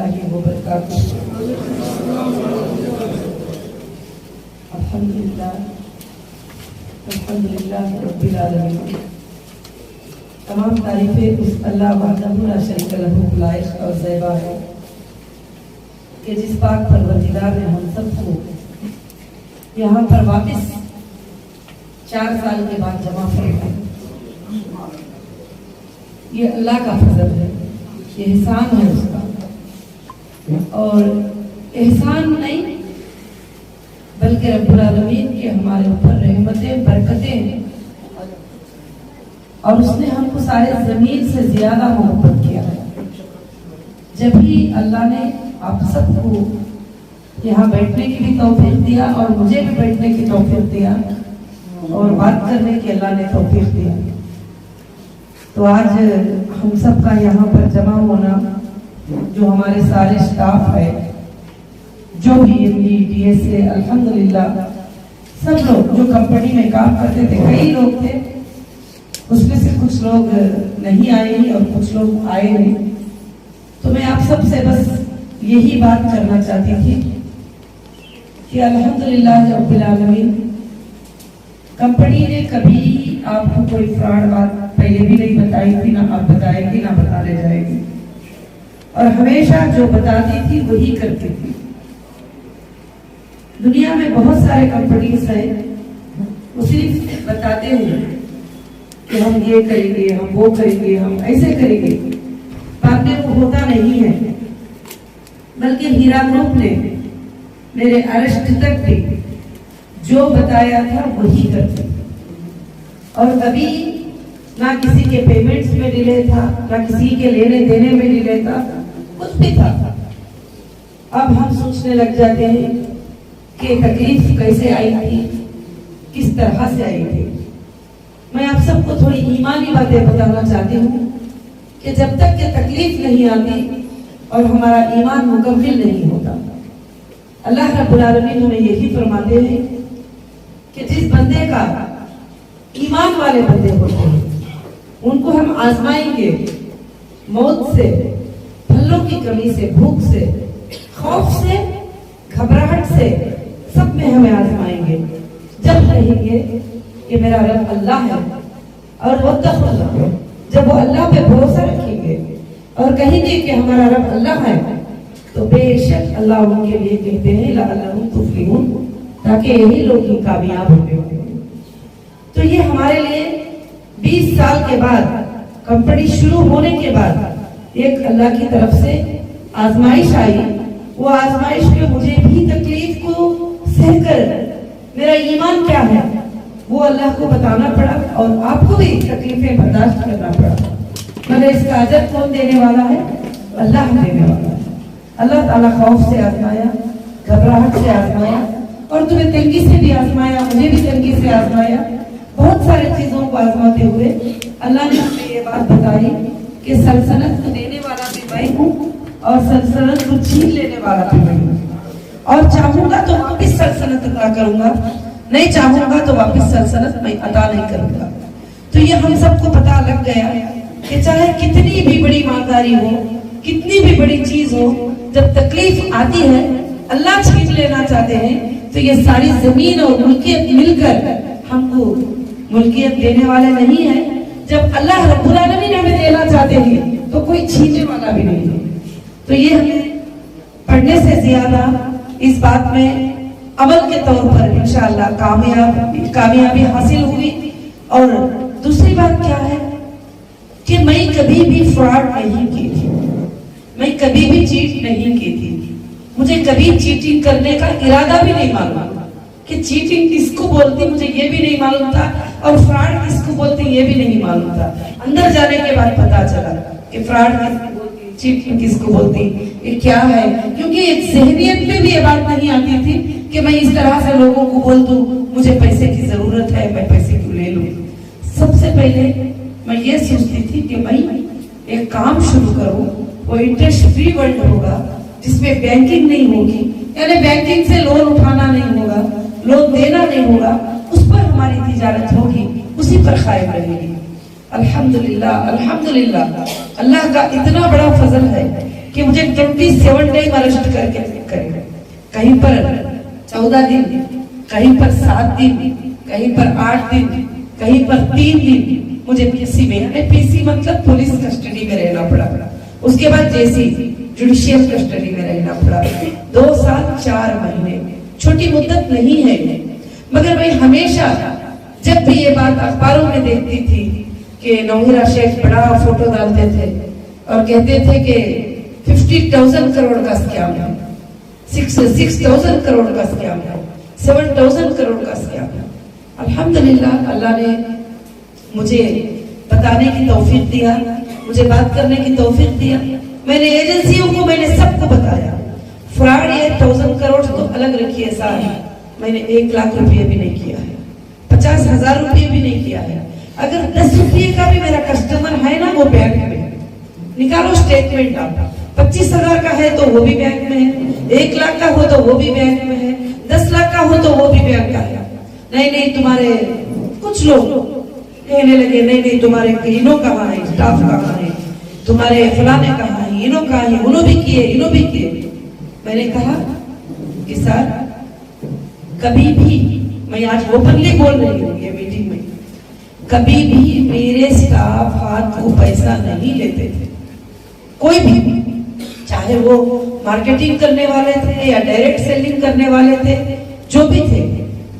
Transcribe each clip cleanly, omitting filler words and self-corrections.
रहमतुल्लाहि व बरकातुहू। अल्हम्दुलिल्लाह रब्बिल आलमीन। तमाम तारीफें उस अल्लाह वहदहू ला शरीक लहू को लायक और ज़ैबा है कि जिस पाक परवरदिगार ने हम सबको यहाँ पर वापस 4 साल के बाद जमा फरमाया। ये अल्लाह का फजल है, ये एहसान है उसका। और एहसान नहीं बल्कि रब्बुल आलमीन के हमारे ऊपर रहमतें बरकतें हैं। और उसने हमको सारे जमीन से ज्यादा मोहब्बत किया है। जब भी अल्लाह ने आप सबको यहाँ बैठने की भी तौफीक दिया और मुझे भी बैठने की तौफीक दिया और बात करने की अल्लाह ने तौफीक दिया, तो आज हम सब का यहाँ पर जमा होना, जो हमारे सारे स्टाफ है, जो भी DSA अल्हम्दुलिल्लाह सब लोग जो कंपनी में काम करते थे, कई लोग थे, उसमें से कुछ लोग नहीं आए और कुछ लोग आए नहीं। तो मैं आप सब से बस यही बात करना चाहती थी कि अल्हम्दुलिल्लाह रब्बिल आलमीन, कंपनी ने कभी आपको कोई फ्रॉड बात पहले भी नहीं बताई थी, ना आप बताएंगी ना बताने जाएगी, और हमेशा जो बताती थी वही करती थी। दुनिया में बहुत सारे कंपनीज हैं, वो सिर्फ बताते हैं कि हम ये करेंगे, हम वो करेंगे, हम ऐसे करेंगे, बाद में वो होता नहीं है। बल्कि हीरा ग्रुप ने मेरे अरेस्ट तक भी जो बताया था वही करते, और कभी ना किसी के पेमेंट्स में डिले था, ना किसी के लेने देने में डिले था, कुछ भी था। अब हम सोचने लग जाते हैं कि तकलीफ कैसे आई थी, किस तरह से आई थी। मैं आप सबको थोड़ी ईमानी बातें बताना चाहती हूँ कि जब तक ये तकलीफ नहीं आती और हमारा ईमान मुकम्मिल नहीं होता, अल्लाह रब्बुल आलमीन हमें यही फरमाते हैं कि जिस बंदे का ईमान वाले बंदे होते हैं उनको हम आजमाएंगे मौत से, फलों की कमी से, भूख से, खौफ से, घबराहट से, सब में हमें आजमाएंगे। जब कहेंगे कि मेरा रब अल्लाह है और वो तक़ल्लाह, जब वो अल्लाह पे भरोसा रखेंगे और कहेंगे कि हमारा रब अल्लाह है, तो बेशक अल्लाह उनके लिए कहते हैं लअल्लहुम तुफ़्लिहून, ताकि यही लोग ही कामयाब होंगे। तो ये हमारे लिए 20 साल के बाद, कंपनी शुरू होने के बाद एक अल्लाह की तरफ से आजमाइश आई। वो आजमाइश में मुझे भी तकलीफ को सहकर मेरा ईमान क्या है वो अल्लाह को बताना पड़ा, और आपको भी तकलीफें बर्दाश्त करना पड़ा। मगर इसका अजर कौन देने वाला है? अल्लाह देने वाला है। अल्लाह ताला खौफ से आजमाया, घबराहट से आजमाया, और तुम्हें तंगी से भी आजमाया, मुझे भी तंगी से आजमाया। बहुत सारी चीजों को आजमाते हुए अल्लाह ने हमें ये बात बताई कि सल्तनत को देने वाला भी मैं हूँ और सल्तनत को छीन लेने वाला भी मैं हूँ, और चाहूंगा तो वापिस सल्तनत अता करूंगा, नहीं चाहूंगा तो वापिस सल्तनत मैं अता नहीं करूंगा। तो ये हम सबको पता लग गया कि चाहे कितनी भी बड़ी ईमानदारी हो, कितनी भी बड़ी चीज हो, जब तकलीफ आती है, अल्लाह छीन लेना चाहते हैं, तो ये सारी जमीन और मुल्कियत मिलकर हमको मुल्कियत देने वाले नहीं है। जब अल्लाह रब्बुल आलमीन हमें देना चाहते हैं तो कोई छीनने वाला भी नहीं है। तो ये हमें पढ़ने से ज्यादा इस बात में अमल के तौर पर इंशाअल्लाह कामयाबी हासिल हुई। और दूसरी बात क्या है कि मैं कभी भी फ्रॉड नहीं की थी, मैं कभी भी चीट नहीं की थी, मुझे कभी चीटिंग करने का इरादा भी नहीं मालूम कि चीटिंग किसको बोलती, मुझे ये भी नहीं मालूम था, और फ्रॉड किसको बोलती ये भी नहीं मालूम था। अंदर जाने के बाद पता चला कि फ्रॉड किसको बोलती, चीटिंग किसको बोलती, ये क्या है। क्योंकि ज़हनियत में भी ये बात नहीं आती थी कि मैं इस तरह से लोगों को बोल दूं मुझे पैसे की जरूरत है, मैं पैसे क्यों ले लूं। सबसे पहले मैं ये सोचती थी कि मैं एक काम शुरू करूं, वो इंटरेस्ट फ्री वर्ल्ड होगा, जिसमें बैंकिंग नहीं होगी, यानी बैंकिंग से लोन उठाना नहीं होगा, लोन देना नहीं होगा, उस पर हमारी तिजारत होगी, उसी पर कायम रहेगी। अल्हम्दुलिल्लाह, अल्हम्दुलिल्लाह, अल्लाह का इतना बड़ा फजल है कि मुझे 27 टाइम अरेस्ट करके करें, कहीं पर 14 दिन, कहीं पर 7 दिन, कहीं पर 8 दिन, कहीं पर 3 दिन मुझे पीसी में, पीसी मतलब पुलिस कस्टडी में रहना पड़ा। उसके बाद जेसी जुडिशियल कस्टडी में रहना पड़ा 2 साल 4 महीने। छोटी मुद्दत नहीं है, मगर मैं हमेशा जब भी ये बात अखबारों में देखती थी कि नौहिरा शेख बड़ा फोटो डालते थे और कहते थे कि 50,000 करोड़ का स्कैम है, 6,000 करोड़ का स्कैम है, 7,000 करोड़ का स्कैम है। अल्हम्दुलिल्लाह अल्लाह ने मुझे बताने की तौफीक दिया, मुझे बात करने की तौफीक दिया। मैंने एजेंसियों को, मैंने सबको बताया। फ्रॉड ये 1,000 करोड़ तो अलग रखिए साहब, मैंने 1 लाख रुपये भी नहीं किया है, 50,000 रुपये भी नहीं किया है। अगर 10 रुपये का भी मेरा कस्टमर है ना, वो बैंक में निकालो स्टेटमेंट आप, 25,000 का है तो वो भी बैंक में है, 1 लाख का हो तो वो भी बैंक में है, 10 लाख का हो तो वो भी बैंक का है। नहीं तुम्हारे कुछ लोग कहने लगे नहीं तुम्हारे इनो कहाँ है, स्टाफ कहाँ है, तुम्हारे फलाने कहाँ है, इनो कहाँ है, उन्हों भी किए, इनो भी किए। मैंने कहा कि सर कभी भी, मैं आज ओपनली बोल रही हूँ ये मीटिंग में, कभी भी मेरे स्टाफ हाथ को पैसा नहीं लेते थे, कोई भी, चाहे वो मार्केटिंग करने वाले थे या डायरेक्ट सेलिंग करने वाले थे, जो भी थे,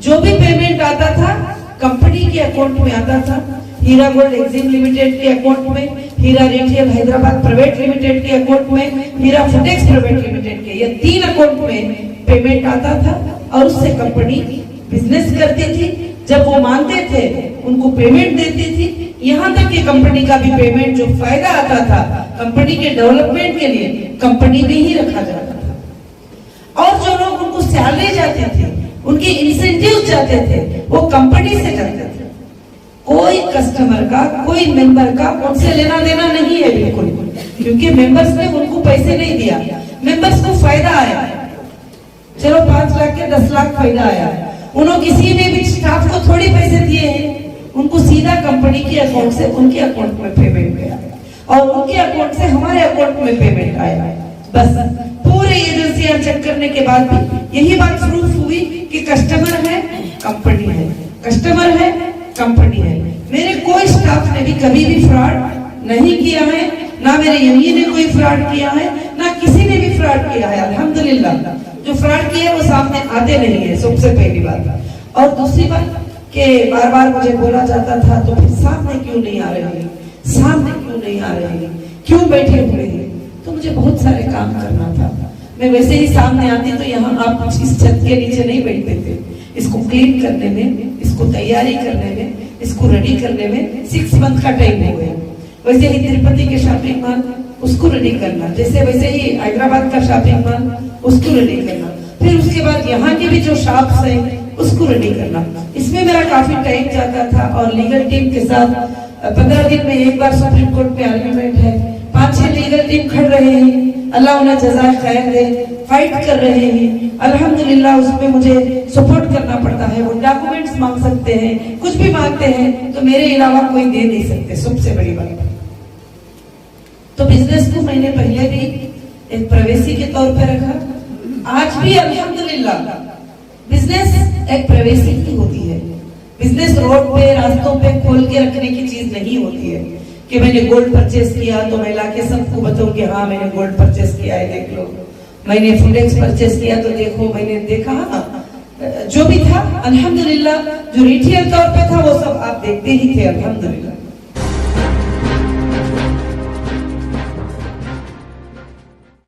जो भी पेमेंट आता था कंपनी के अकाउंट में आता था। हीरा गोल्ड एक्सिम लिमिटेड के अकाउंट में, हीरा रिटेल हैदराबाद प्राइवेट लिमिटेड के अकाउंट में, हीरा फुटेक्स प्राइवेट लिमिटेड के, ये 3 अकाउंट में पेमेंट आता था और उससे कंपनी बिजनेस करती थी। जब वो मानते थे उनको पेमेंट देती थी। यहाँ तक कि कंपनी का भी पेमेंट जो फायदा आता था कंपनी के डेवलपमेंट के लिए कंपनी में ही रखा जाता था। और जो लोग उनको सैलरी जाते थे, उनके इंसेंटिव जाते थे, वो कंपनी से जाते थे। कोई कस्टमर का, कोई मेंबर का उनसे लेना देना नहीं है बिल्कुल, क्योंकि मेंबर्स ने उनको पैसे नहीं दिया, मेंबर्स को फायदा आया। चलो 5 लाख के 10 लाख फायदा आया, उन्होंने किसी ने भी स्टाफ को थोड़ी पैसे दिए हैं, उनको सीधा कंपनी के अकाउंट से उनके अकाउंट में पेमेंट गया और उनके अकाउंट से हमारे अकाउंट में पेमेंट आया। बस पूरे एजेंसियां चेक करने के बाद भी यही बात प्रूफ हुई कि कस्टमर है कंपनी है, कस्टमर है कंपनी है। मेरे कोई स्टाफ ने भी कभी भी फ्रॉड नहीं किया है, ना मेरे एमई ने कोई फ्रॉड किया है, ना किसी ने भी फ्रॉड किया है। अल्हम्दुलिल्लाह जो फ्रॉड किया है वो सामने आते नहीं है, सबसे पहली बात। और दूसरी बात कि बार बार मुझे बोला जाता था तो फिर सामने क्यों नहीं आ रहे हैं, सामने क्यों नहीं आ रहे हैं, क्यों बैठे हुए हैं। तो मुझे बहुत सारे काम करना था। मैं वैसे ही सामने आती तो यहाँ आप इस छत के नीचे नहीं बैठते थे। इसको क्लीन करने में, इसको तैयारी करने में, इसको रेडी करने में 6 मंथ का टाइम हो गया। वैसे ही तिरुपति के शॉपिंग मॉल उसको रेडी करना, जैसे वैसे ही हैदराबाद का शॉपिंग मॉल उसको रेडी करना, फिर उसके बाद यहाँ के भी जो शॉप्स हैं उसको रेडी करना। इसमें मेरा काफी टाइम जाता था और लीगल टीम के साथ 15 दिन में एक बार सुप्रीम कोर्ट में आर्ग्यूमेंट है, 5-6 लीगल टीम खड़ रहे हैं, अल्लाह उन्हें जज़ाए खैर दे, फाइट कर रहे हैं। अल्हम्दुलिल्लाह उसमें मुझे सपोर्ट करना पड़ता है। वो डॉक्यूमेंट्स मांग सकते हैं, कुछ भी मांगते हैं तो मेरे अलावा कोई दे नहीं सकते, सबसे बड़ी बात। तो बिजनेस को मैंने पहले भी एक प्रवेशी के तौर पर रखा, आज भी अल्हम्दुलिल्लाह बिजनेस एक प्रवेशी की होती है। बिजनेस रोड पे, रास्तों पे खोल के रखने की चीज नहीं होती है कि मैंने गोल्ड परचेस किया तो मैं लाके सबको बताऊं कि हाँ मैंने गोल्ड परचेस किया है, देख लो। मैंने फुडेक्स परचेस किया तो देखो, मैंने देखा। जो भी था अल्हम्दुलिल्लाह, जो रिटेल तौर पे था वो सब आप देखते ही थे अल्हम्दुलिल्लाह।